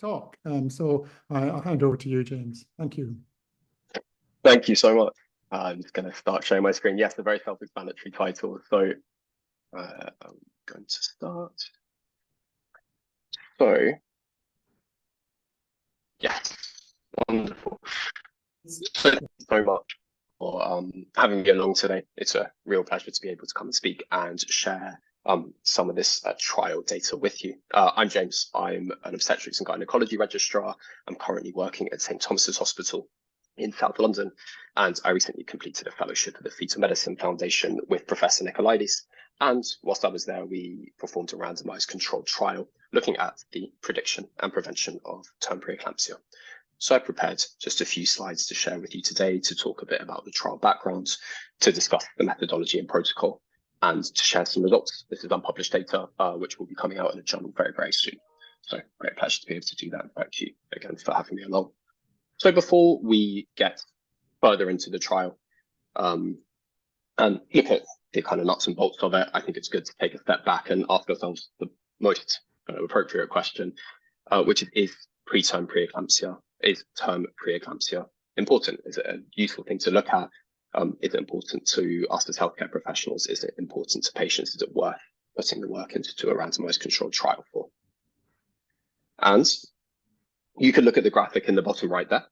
talk. So I'll hand over to you, James. Thank you. Thank you so much. I'm just going to start sharing my screen. Yes, a very self-explanatory title. So I'm going to start. So, yes, wonderful. So thank you so much for having me along today. It's a real pleasure to be able to come and speak and share some of this trial data with you. I'm James. I'm an obstetrics and gynecology registrar. I'm currently working at St Thomas's Hospital in South London, and I recently completed a fellowship at the Fetal Medicine Foundation with Professor Nicolaides. And whilst I was there, we performed a randomized controlled trial looking at the prediction and prevention of term preeclampsia. So I prepared just a few slides to share with you today to talk a bit about the trial background, to discuss the methodology and protocol, and to share some results. This is unpublished data, which will be coming out in a journal very, very soon. So great pleasure to be able to do that. Thank you again for having me along. So before we get further into the trial and look at the kind of nuts and bolts of it, I think it's good to take a step back and ask ourselves the most appropriate question, which is preterm preeclampsia? Is term preeclampsia important? Is it a useful thing to look at? Is it important to us as healthcare professionals? Is it important to patients? Is it worth putting the work into a randomized controlled trial for? And you could look at the graphic in the bottom right there,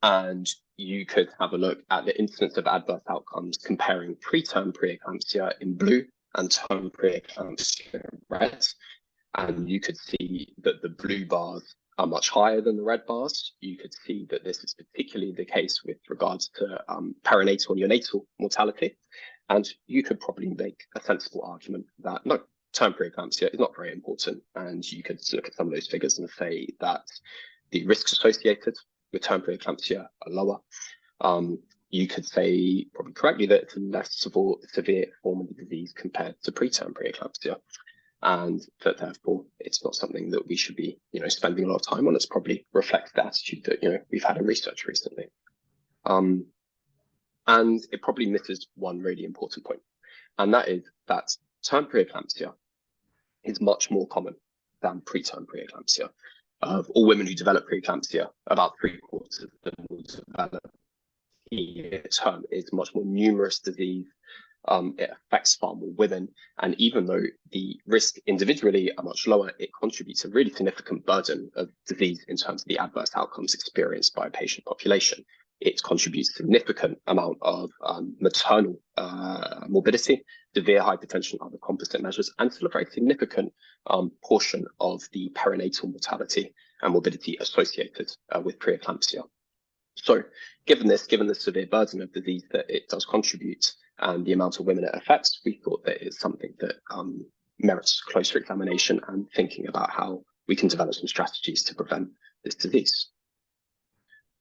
and you could have a look at the incidence of adverse outcomes comparing preterm preeclampsia in blue and term preeclampsia in red. And you could see that the blue bars are much higher than the red bars. You could see that this is particularly the case with regards to perinatal and neonatal mortality. And you could probably make a sensible argument that no, term preeclampsia is not very important. And you could look at some of those figures and say that the risks associated with term preeclampsia are lower. You could say, probably correctly, that it's a less severe form of the disease compared to preterm preeclampsia, and that therefore it's not something that we should be, spending a lot of time on. It's probably reflects the attitude that we've had in research recently, and it probably misses one really important point, and that is that term preeclampsia is much more common than preterm preeclampsia. Of all women who develop preeclampsia, about 3/4 of them will develop term. It's much more numerous disease. It affects far more women. And even though the risk individually are much lower, it contributes a really significant burden of disease in terms of the adverse outcomes experienced by a patient population. It contributes a significant amount of maternal morbidity, severe hypertension, other composite measures, and still a very significant portion of the perinatal mortality and morbidity associated with preeclampsia. So given the severe burden of disease that it does contribute and the amount of women it affects, we thought that it's something that merits closer examination and thinking about how we can develop some strategies to prevent this disease.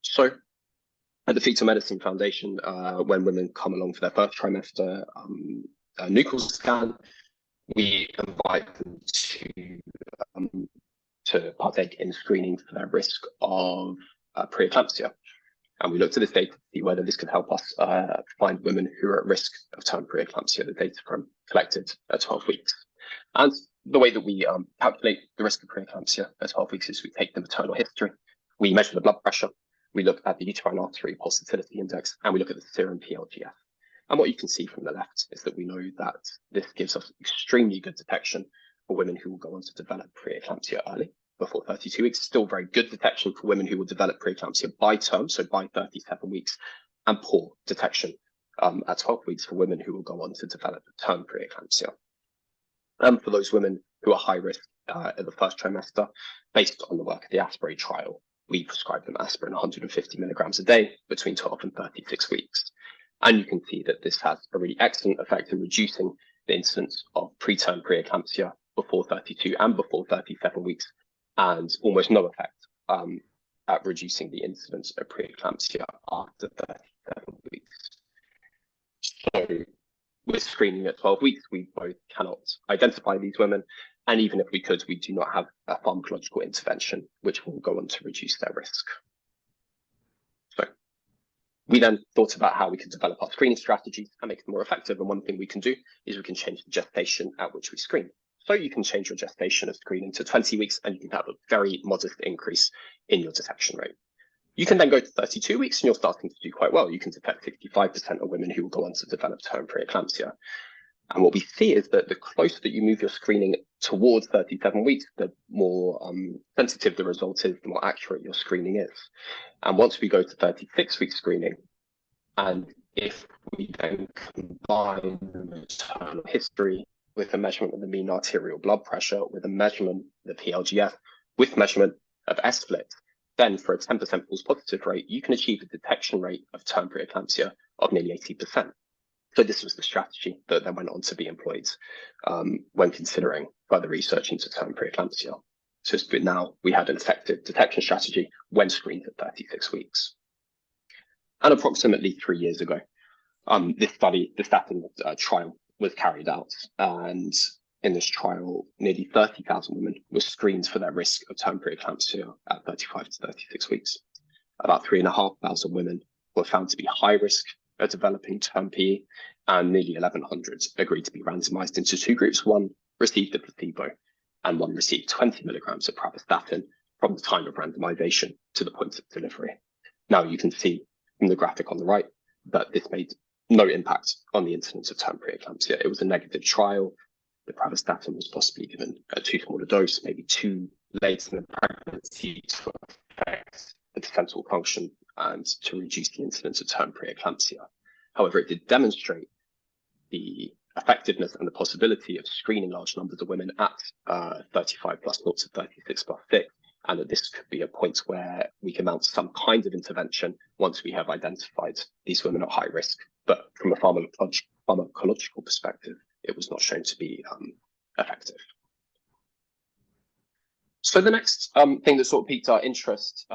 So at the Fetal Medicine Foundation, when women come along for their first trimester nuchal scan, we invite them to partake in screening for their risk of preeclampsia. And we looked at this data to see whether this could help us find women who are at risk of term preeclampsia, the data from collected at 12 weeks. And the way that we calculate the risk of preeclampsia at 12 weeks is we take the maternal history, we measure the blood pressure, we look at the uterine artery pulsatility index, and we look at the serum PLGF. And what you can see from the left is that we know that this gives us extremely good detection for women who will go on to develop preeclampsia early, before 32 weeks, still very good detection for women who will develop preeclampsia by term, so by 37 weeks, and poor detection at 12 weeks for women who will go on to develop term preeclampsia. And for those women who are high risk at the first trimester, based on the work of the Asprey trial, we prescribe them aspirin 150 milligrams a day between 12 and 36 weeks. And you can see that this has a really excellent effect in reducing the incidence of preterm preeclampsia before 32 and before 37 weeks, and almost no effect at reducing the incidence of preeclampsia after 37 weeks. So with screening at 12 weeks, we both cannot identify these women, and even if we could, we do not have a pharmacological intervention which will go on to reduce their risk. So we then thought about how we could develop our screening strategies and make them more effective, and one thing we can do is we can change the gestation at which we screen. So you can change your gestation of screening to 20 weeks and you can have a very modest increase in your detection rate. You can then go to 32 weeks and you're starting to do quite well. You can detect 65% of women who will go on to develop term preeclampsia. And what we see is that the closer that you move your screening towards 37 weeks, the more sensitive the result is, the more accurate your screening is. And once we go to 36-week screening, and if we then combine the maternal history with a measurement of the mean arterial blood pressure, with a measurement of the PLGF, with measurement of S-split, then for a 10% false positive rate, you can achieve a detection rate of term preeclampsia of nearly 80%. So this was the strategy that then went on to be employed when considering further research into term preeclampsia. So now we had an effective detection strategy when screened at 36 weeks. And approximately 3 years ago, this study, the statin trial, was carried out. And in this trial, nearly 30,000 women were screened for their risk of term preeclampsia at 35 to 36 weeks. About 3,500 women were found to be high risk of developing term PE, and nearly 1,100 agreed to be randomized into two groups. One received the placebo and one received 20 milligrams of pravastatin from the time of randomization to the point of delivery. Now you can see from the graphic on the right that this made no impact on the incidence of term preeclampsia. It was a negative trial. The pravastatin was possibly given a too small a dose, maybe too late in the pregnancy to affect the placental function and to reduce the incidence of term preeclampsia. However, it did demonstrate the effectiveness and the possibility of screening large numbers of women at 35 plus 0 to 36 plus 6, and that this could be a point where we can mount some kind of intervention once we have identified these women at high risk. But from a pharmacological perspective, it was not shown to be effective. So the next thing that sort of piqued our interest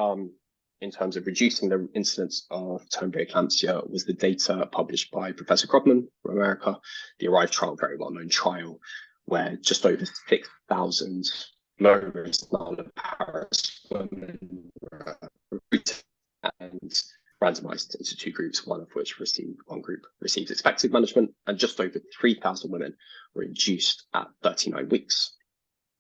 in terms of reducing the incidence of term preeclampsia was the data published by Professor Krogman from America, the ARRIVE trial, very well-known trial, where just over 6,000 low-risk nulliparous women were recruited and randomized into two groups, one group received expected management, and just over 3,000 women were induced at 39 weeks.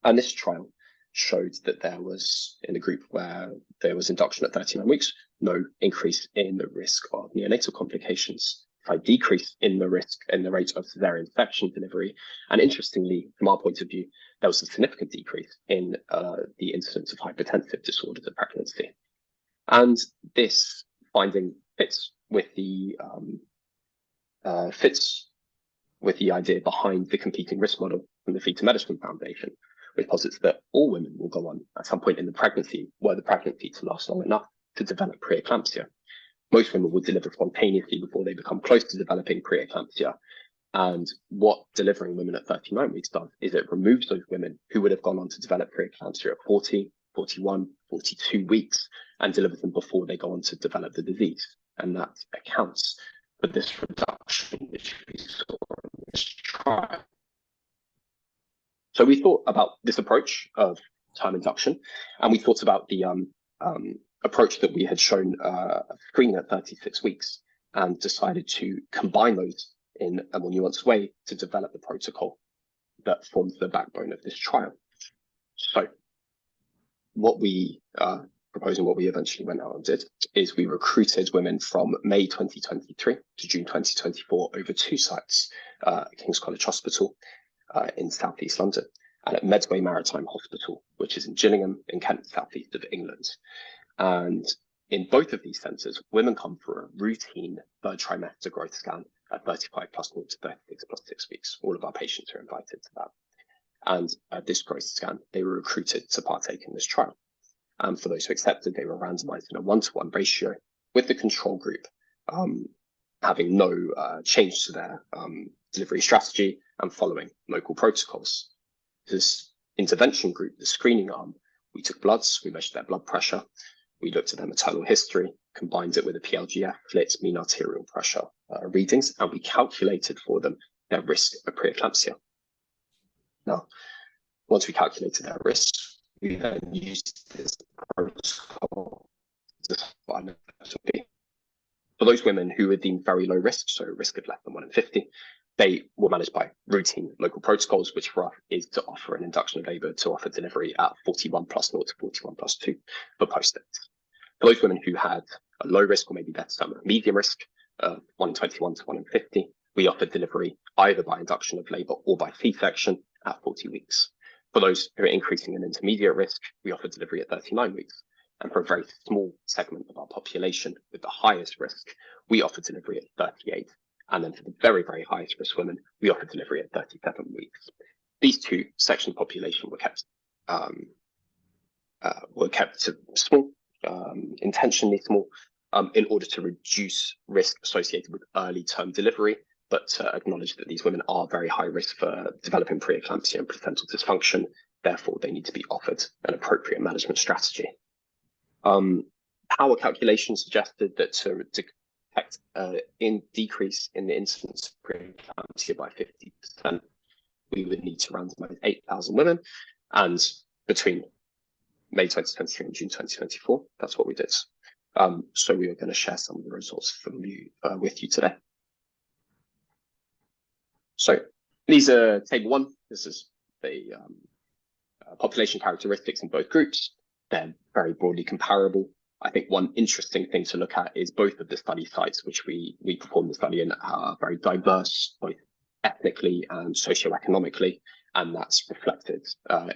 And this trial showed that there was, in a group where there was induction at 39 weeks, no increase in the risk of neonatal complications, a decrease in the risk in the rate of cesarean section delivery. And interestingly, from our point of view, there was a significant decrease in the incidence of hypertensive disorders of pregnancy. And this finding fits with the idea behind the competing risk model from the Fetal Medicine Foundation, which posits that all women will go on at some point in the pregnancy, were the pregnancy to last long enough, to develop preeclampsia. Most women will deliver spontaneously before they become close to developing preeclampsia. And what delivering women at 39 weeks does is it removes those women who would have gone on to develop preeclampsia at 40, 41, 42 weeks and delivers them before they go on to develop the disease. And that accounts for this reduction which we saw in this trial. So we thought about this approach of time induction, and we thought about the approach that we had shown screening at 36 weeks, and decided to combine those in a more nuanced way to develop the protocol that forms the backbone of this trial. So what we proposed and what we eventually went out and did is we recruited women from May 2023 to June 2024 over two sites, King's College Hospital in South East London, and at Medway Maritime Hospital, which is in Gillingham in Kent, South East of England. And in both of these centres, women come for a routine third trimester growth scan at 35 plus 0 to 36 plus 6 weeks. All of our patients are invited to that. And at this growth scan, they were recruited to partake in this trial. And for those who accepted, they were randomized in a 1-to-1 ratio with the control group having no change to their delivery strategy and following local protocols. This intervention group, the screening arm, we took bloods, we measured their blood pressure, we looked at their maternal history, combined it with a PLGF, FLIT, mean arterial pressure readings, and we calculated for them their risk of preeclampsia. Now, once we calculated their risk, we then used this protocol to find a for those women who were deemed very low risk, so risk of less than 1 in 50, They were managed by routine local protocols, which for us is to offer an induction of labour to offer delivery at 41 plus 0 to 41 plus 2 for post-its. For those women who had a low risk, or maybe better term, a medium risk, 1 in 21 to 1 in 50, we offered delivery either by induction of labour or by C-section at 40 weeks. For those who are increasing in intermediate risk, we offered delivery at 39 weeks. And for a very small segment of our population with the highest risk, we offered delivery at 38. And then for the very, very highest risk women, we offered delivery at 37 weeks. These two sections of the population were kept small, intentionally small, in order to reduce risk associated with early term delivery, but to acknowledge that these women are very high risk for developing pre-eclampsia and placental dysfunction. Therefore, they need to be offered an appropriate management strategy. Power calculations suggested that to detect in decrease in the incidence of pre-eclampsia by 50%, we would need to randomize 8,000 women, and between May 2023 and June 2024, that's what we did. So we are going to share some of the results with you today. So these are table 1. This is the population characteristics in both groups. They're very broadly comparable. I think one interesting thing to look at is both of the study sites which we performed the study in are very diverse, both ethnically and socioeconomically, and that's reflected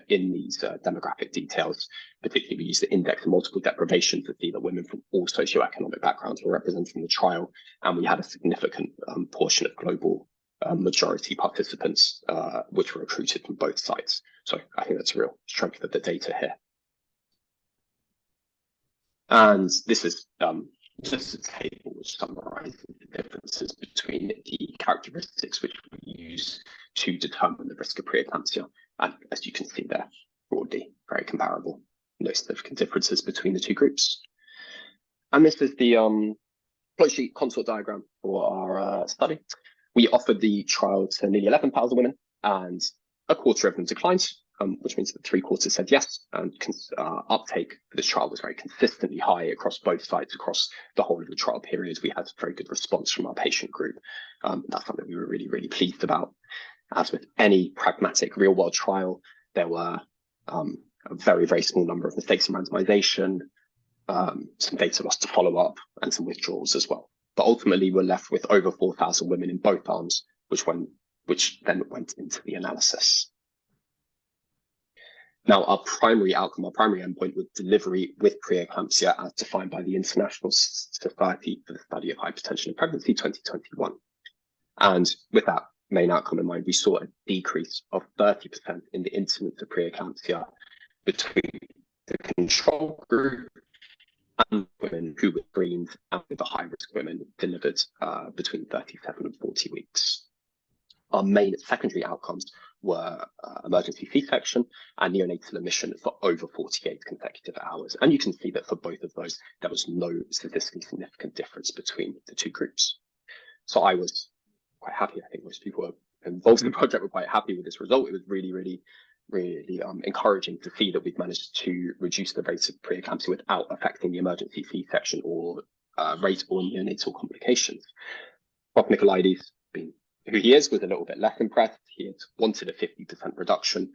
in these demographic details. Particularly, we used the index of multiple deprivation to see that women from all socioeconomic backgrounds were represented in the trial, and we had a significant portion of global majority participants which were recruited from both sites. So I think that's a real strength of the data here. And this is just a table which summarizes the differences between the characteristics which we use to determine the risk of preeclampsia. And as you can see there, broadly very comparable. No significant differences between the two groups. And this is the flow sheet consort diagram for our study. We offered the trial to nearly 11,000 women, and a quarter of them declined, which means that 3/4 said yes, and uptake for this trial was very consistently high across both sites, across the whole of the trial period. We had a very good response from our patient group. That's something we were really, really pleased about. As with any pragmatic real-world trial, there were a very, very small number of mistakes in randomization, some data loss to follow up, and some withdrawals as well. But ultimately, we're left with over 4,000 women in both arms, which then went into the analysis. Now, our primary outcome, our primary endpoint was delivery with preeclampsia as defined by the International Society for the Study of Hypertension and Pregnancy 2021. And with that main outcome in mind, we saw a decrease of 30% in the incidence of preeclampsia between the control group and women who were screened, and with the high-risk women delivered between 37 and 40 weeks. Our main secondary outcomes were emergency C-section and neonatal emission for over 48 consecutive hours. And you can see that for both of those, there was no statistically significant difference between the two groups. So I was quite happy. I think most people who were involved in the project were quite happy with this result. It was really, really, really encouraging to see that we've managed to reduce the rate of preeclampsia without affecting the emergency C-section or rate or neonatal complications. Prof. Nicolaides, being who he is, was a little bit less impressed. He had wanted a 50% reduction.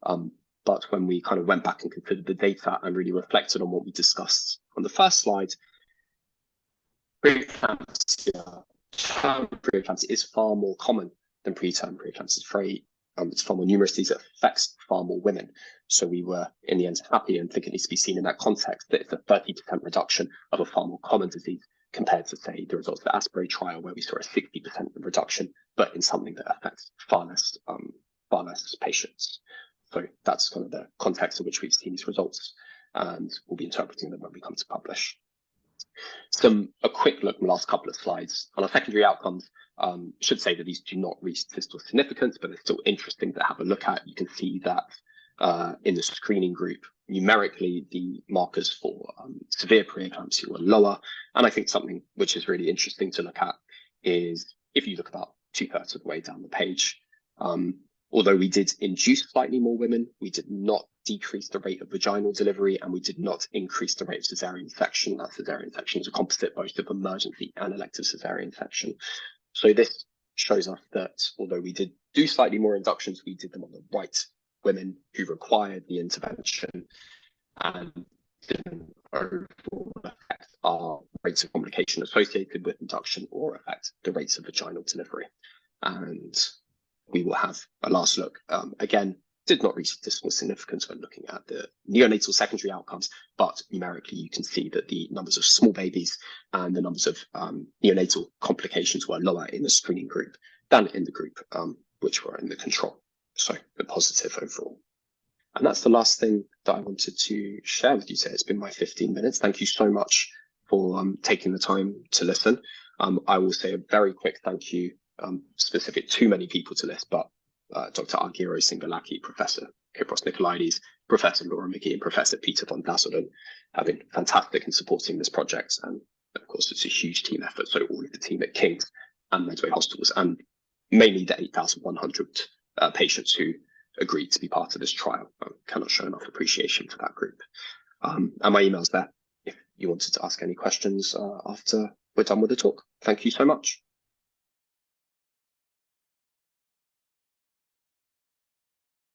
But when we kind of went back and considered the data and really reflected on what we discussed on the first slide, preeclampsia is far more common than preterm preeclampsia. It's far more numerous. These affects far more women. So we were, in the end, happy, and think it needs to be seen in that context, that it's a 30% reduction of a far more common disease compared to, say, the results of the Asprey trial, where we saw a 60% reduction, but in something that affects far less patients. So that's kind of the context in which we've seen these results, and we'll be interpreting them when we come to publish. A quick look in the last couple of slides on our secondary outcomes. Should say that these do not reach statistical significance, but they're still interesting to have a look at. You can see that in the screening group, numerically, the markers for severe preeclampsia were lower. And I think something which is really interesting to look at is if you look about 2/3 of the way down the page, although we did induce slightly more women, we did not decrease the rate of vaginal delivery, and we did not increase the rate of cesarean section. That cesarean section is a composite both of emergency and elective cesarean section. So this shows us that although we did do slightly more inductions, we did them on the right women who required the intervention, and didn't overall affect our rates of complication associated with induction or affect the rates of vaginal delivery. And we will have a last look. Again, did not reach statistical significance when looking at the neonatal secondary outcomes, but numerically you can see that the numbers of small babies and the numbers of neonatal complications were lower in the screening group than in the group which were in the control. So the positive overall. And that's the last thing that I wanted to share with you today. It's been my 15 minutes. Thank you so much for taking the time to listen. I will say a very quick thank you, specific to many people to list, but Dr. Argyro Singalaki, Professor Kypros Nicolaides, Professor Laura McGee, and Professor Peter von Dasselden have been fantastic in supporting this project. And of course, it's a huge team effort. So all of the team at King's and Medway Hospitals, and mainly the 8,100 patients who agreed to be part of this trial. I cannot show enough appreciation for that group. And my email's there if you wanted to ask any questions after we're done with the talk. Thank you so much.